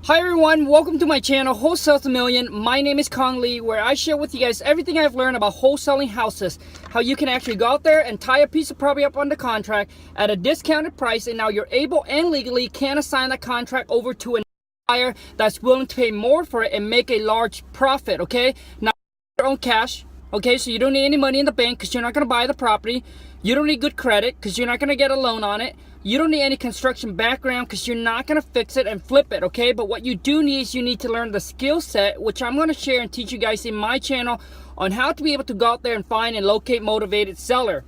Hi everyone, welcome to my channel, Wholesale to Million. My name is Khang, where I share with you guys everything I've learned about wholesaling houses. How you can actually go out there and tie a piece of property up under contract at a discounted price, and now you're able and legally can assign that contract over to a buyer that's willing to pay more for it and make a large profit, okay? Now, your own cash, okay? So you don't need any money in the bank because you're not going to buy the property. You don't need good credit because you're not going to get a loan on it. You don't need any construction background because you're not going to fix it and flip it, okay? But what you do need is you need to learn the skill set, which I'm going to share and teach you guys in my channel on how to be able to go out there and find and locate motivated seller.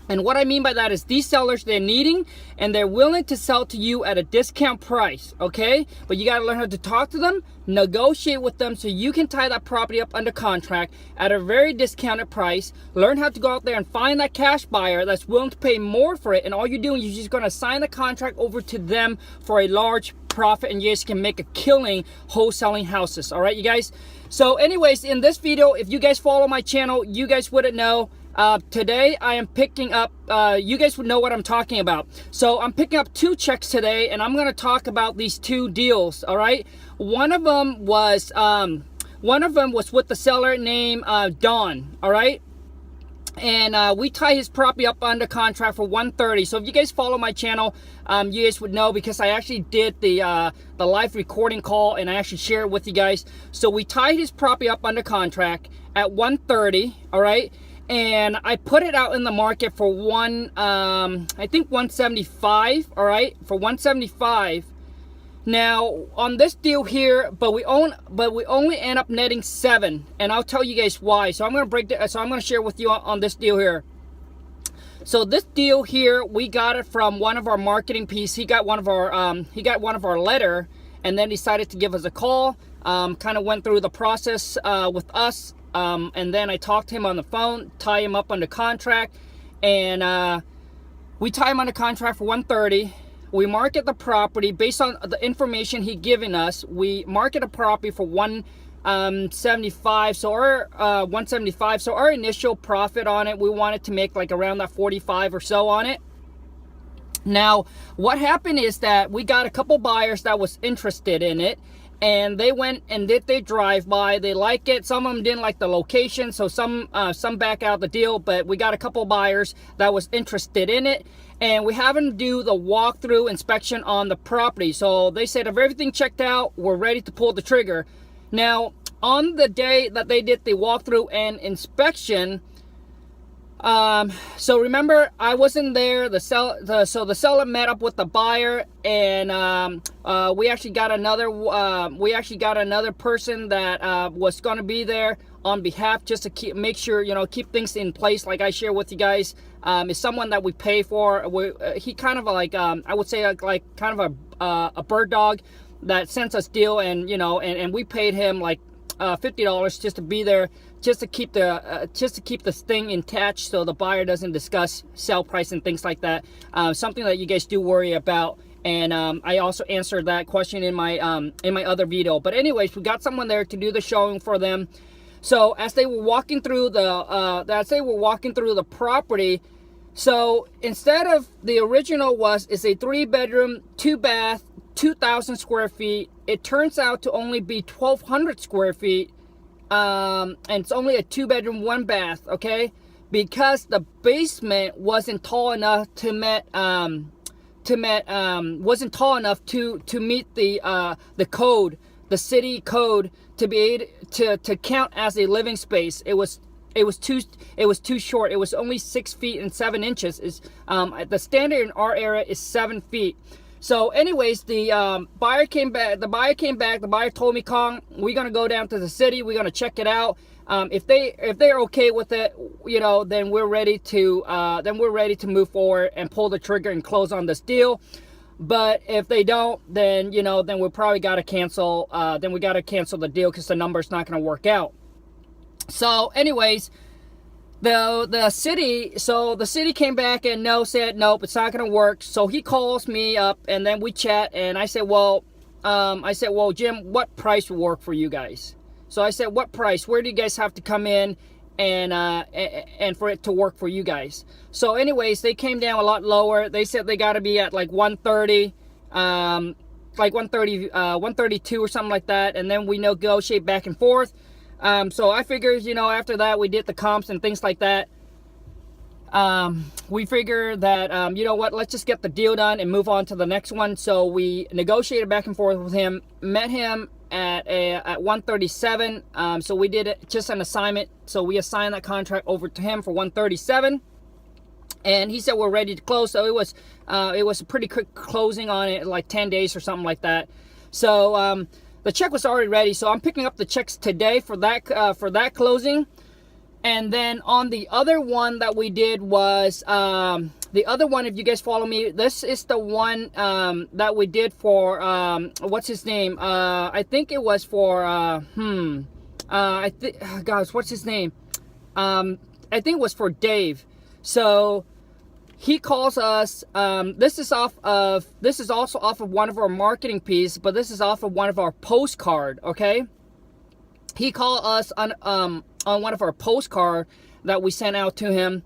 And what I mean by that is these sellers, they're needing and they're willing to sell to you at a discount price, okay? But you got to learn how to talk to them, negotiate with them so you can tie that property up under contract at a very discounted price. Learn how to go out there and find that cash buyer that's willing to pay more for it. And all you're doing is you're just going to sign the contract over to them for a large profit, and you guys can make a killing wholesaling houses. All right, you guys? So anyways, in this video, if you guys follow my channel, you guys wouldn't know. Today I am picking up, you guys would know what I'm talking about. So I'm picking up two checks today, and I'm going to talk about these two deals. All right. One of them was with the seller named Don. All right. And we tie his property up under contract for $130. So if you guys follow my channel, you guys would know because I actually did the live recording call and I actually shared it with you guys. So we tied his property up under contract at $130. All right. And I put it out in the market for I think $175. All right, for $175. Now on this deal here, but we only end up netting $7, and I'll tell you guys why. So I'm gonna share with you on this deal here. So this deal here, we got it from one of our marketing piece. He got one of our letter, and then decided to give us a call. Kind of went through the process with us. And then I talked to him on the phone, tie him up under contract, and we tie him under contract for $130. We market the property based on the information he given us. We market a property for $175. So our $175. So our initial profit on it, we wanted to make like around that 45 or so on it. Now, what happened is that we got a couple buyers that was interested in it. And they went and did their drive-by. They like it. Some of them didn't like the location, so some back out the deal. But we got a couple buyers that was interested in it, and we have them do the walkthrough inspection on the property. So they said if everything checked out, we're ready to pull the trigger. Now, on the day that they did the walkthrough and inspection, so remember, I wasn't there. So the seller met up with the buyer, and we actually got another person that was going to be there on behalf, just to make sure, keep things in place. Like I share with you guys, is someone that we pay for. He kind of like, I would say like kind of a bird dog that sends us deal, and and we paid him like $50 just to be there, just to keep this thing intact, so the buyer doesn't discuss sell price and things like that. Something that you guys do worry about, and I also answered that question in my other video. But anyways, we got someone there to do the showing for them. So as they were walking through the property, so instead of the original it's a 3-bedroom, 2-bath, 2,000 square feet. It turns out to only be 1,200 square feet, and it's only a 2-bedroom, 1-bath. Okay, because the basement wasn't tall enough to meet the code, the city code, to be able to count as a living space. It was too short. It was only 6 feet and 7 inches. The standard in our area is 7 feet. So anyways, the buyer came back. The buyer told me, Khang, we're gonna go down to the city. We're gonna check it out. If they're okay with it, then we're ready to move forward and pull the trigger and close on this deal. But if they don't, then then we probably gotta cancel. Then we gotta cancel the deal because the number's not gonna work out. So anyways, the city came back and said nope, it's not gonna work. So he calls me up, and then we chat, and I said, well, Jim, what price will work for you guys? So I said, what price? Where do you guys have to come in and for it to work for you guys? So anyways, they came down a lot lower. They said they got to be at like 130. like 130, 132 or something like that, and then we negotiate back and forth. So I figured, you know, after that we did the comps and things like that. We figured that, you know what, let's just get the deal done and move on to the next one. So we negotiated back and forth with him, met him at 137. So we did it just an assignment. So we assigned that contract over to him for 137. And he said we're ready to close. So it was a pretty quick closing on it, like 10 days or something like that. So the check was already ready. So I'm picking up the checks today for that closing. And then on the other one that we did was the other one, if you guys follow me, this is the one that we did for what's his name? I think it was for I think, gosh, what's his name? I think it was for Dave. So he calls us. This is also off of one of our marketing pieces, but this is off of one of our postcard. Okay, he called us on one of our postcard that we sent out to him,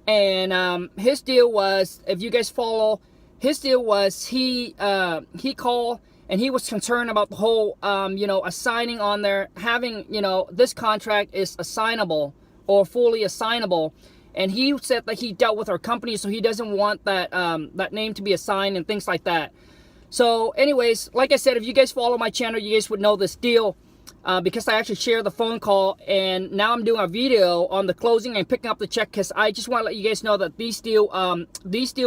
and his deal was, if you guys follow, his deal was he called and he was concerned about the whole you know, assigning on there, having, you know, this contract is assignable or fully assignable. And he said that he dealt with our company, so he doesn't want that that name to be assigned and things like that. So anyways, like I said, if you guys follow my channel, you guys would know this deal because I actually shared the phone call, and now I'm doing a video on the closing and picking up the check, because I just want to let you guys know that these deal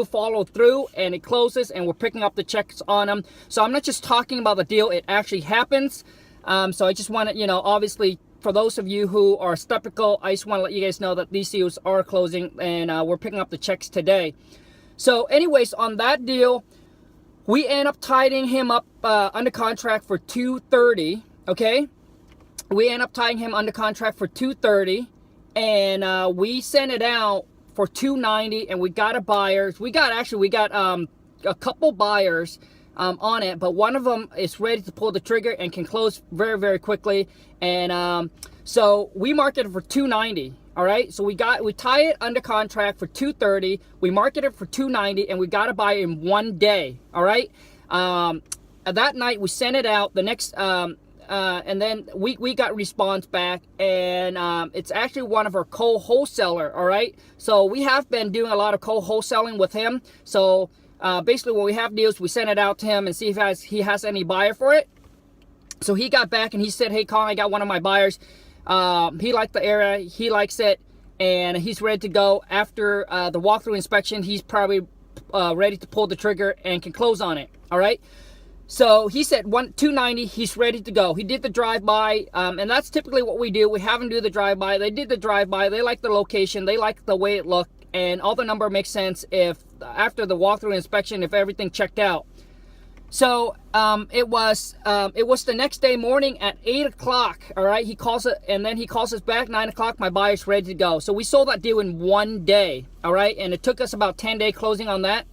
followed through and it closes and we're picking up the checks on them. So I'm not just talking about the deal, it actually happens. So I just want to, you know, obviously, for those of you who are skeptical, I just want to let you guys know that these deals are closing, and we're picking up the checks today. So anyways, on that deal, we end up tying him up under contract for $230. Okay, we end up tying him under contract for $230, and we sent it out for $290, and we got a buyers. We got a couple buyers on it, but one of them is ready to pull the trigger and can close very, very quickly. And so we marketed for $290. All right, so we tie it under contract for $230. We marketed it for $290, and we got a buyer in 1 day. All right, that night we sent it out. The next and then we got response back, and it's actually one of our co-wholesaler. All right, so we have been doing a lot of co-wholesaling with him. So basically, when we have deals, we send it out to him and see if he has any buyer for it. So he got back and he said, "Hey, Khang, I got one of my buyers. He liked the area, he likes it, and he's ready to go. After the walkthrough inspection, he's probably ready to pull the trigger and can close on it." All right. So he said $290, he's ready to go. He did the drive-by, and that's typically what we do. We have them do the drive-by. They did the drive-by. They like the location. They like the way it looked, and all the number makes sense if after the walkthrough inspection, if everything checked out. So it was the next day morning at 8 o'clock. All right, he calls it, and then he calls us back 9 o'clock. My buyer's ready to go. So we sold that deal in 1 day. All right, and it took us about 10-day closing on that,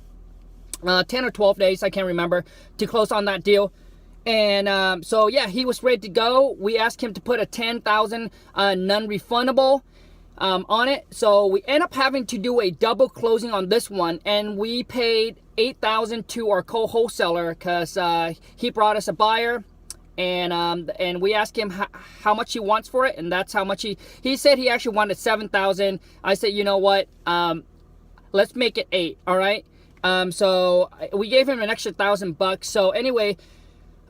10 or 12 days, I can't remember, to close on that deal. And so yeah, he was ready to go. We asked him to put a $10,000 non-refundable on it. So we end up having to do a double closing on this one, and we paid $8,000 to our co-wholesaler because he brought us a buyer, and we asked him how much he wants for it, and that's how much he said. He actually wanted $7,000. I said, you know what, let's make it $8,000. All right. So we gave him an extra $1,000. So anyway,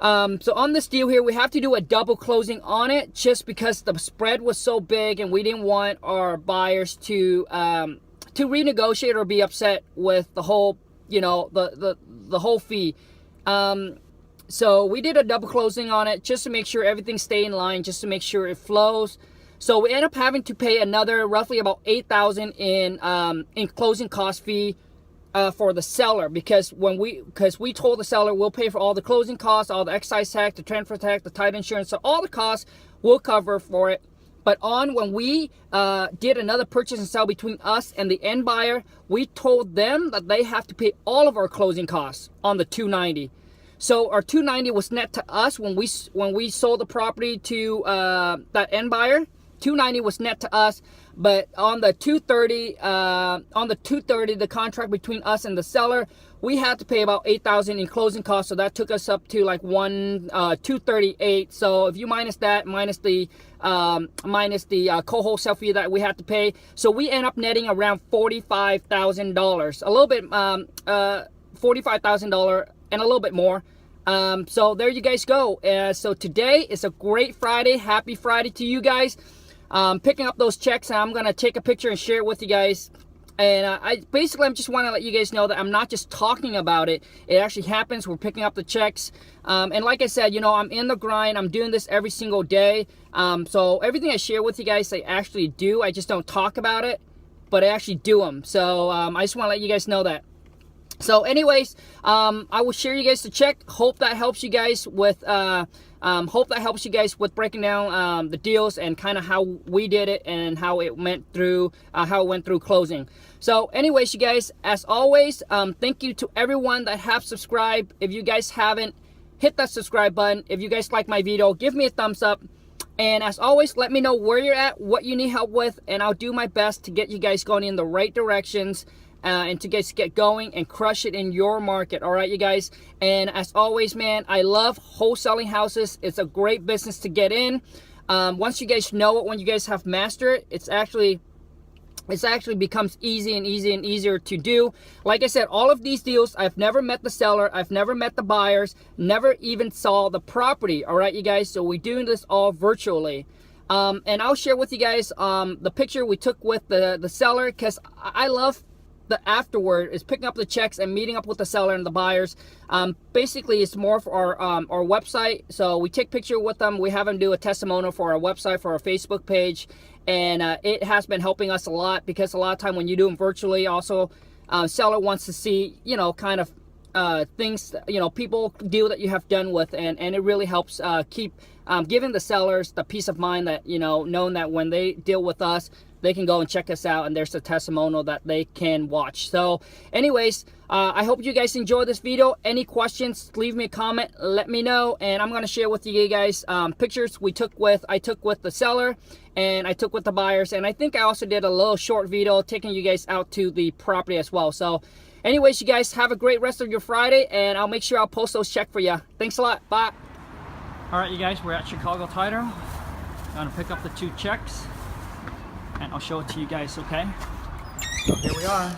so on this deal here, we have to do a double closing on it just because the spread was so big, and we didn't want our buyers to renegotiate or be upset with the whole, you know, the whole fee. So we did a double closing on it just to make sure everything stay in line, just to make sure it flows. So we end up having to pay another roughly about $8,000 in closing cost fee for the seller, because we told the seller we'll pay for all the closing costs, all the excise tax, the transfer tax, the title insurance, so all the costs we'll cover for it. But when we did another purchase and sell between us and the end buyer, we told them that they have to pay all of our closing costs on the $290. So our $290 was net to us when we sold the property to that end buyer. $290 was net to us, But on the 230, the contract between us and the seller, we had to pay about $8,000 in closing costs. So that took us up to like 238. So if you minus that, minus the co-wholesale fee that we had to pay, so we end up netting around $45,000, a little bit, $45,000 and a little bit more. So there you guys go. So today is a great Friday. Happy Friday to you guys. Picking up those checks, and I'm gonna take a picture and share it with you guys. And I'm just want to let you guys know that I'm not just talking about it. It actually happens. We're picking up the checks. And like I said, you know, I'm in the grind. I'm doing this every single day. So everything I share with you guys, I actually do. I just don't talk about it, but I actually do them. So I just want to let you guys know that. So anyways, I will share you guys the check. Hope that helps you guys with breaking down the deals and kind of how we did it and how it went through closing. So anyways, you guys, as always, thank you to everyone that have subscribed. If you guys haven't, hit that subscribe button. If you guys like my video, give me a thumbs up. And as always, let me know where you're at, what you need help with, and I'll do my best to get you guys going in the right directions. And to guys get going and crush it in your market. All right, you guys. And as always, man, I love wholesaling houses. It's a great business to get in. Once you guys know it, when you guys have mastered it, it's actually becomes easy and easier to do. Like I said, all of these deals, I've never met the seller, I've never met the buyers, never even saw the property. All right, you guys. So we're doing this all virtually. And I'll share with you guys the picture we took with the seller, because I love the afterward is picking up the checks and meeting up with the seller and the buyers. Basically, it's more for our website. So we take picture with them. We have them do a testimonial for our website, for our Facebook page, and it has been helping us a lot, because a lot of time when you do them virtually, also seller wants to see, you know, kind of things, you know, people deal that you have done with, and it really helps keep giving the sellers the peace of mind that, you know, knowing that when they deal with us, they can go and check us out, and there's a testimonial that they can watch. So anyways, I hope you guys enjoy this video. Any questions, leave me a comment, let me know, and I'm going to share with you guys pictures I took with the seller, and I took with the buyers, and I think I also did a little short video taking you guys out to the property as well. So anyways, you guys have a great rest of your Friday, and I'll make sure I'll post those checks for you. Thanks a lot. Bye. All right, you guys, we're at Chicago Title. I'm going to pick up the 2 checks, and I'll show it to you guys, okay? So here we are.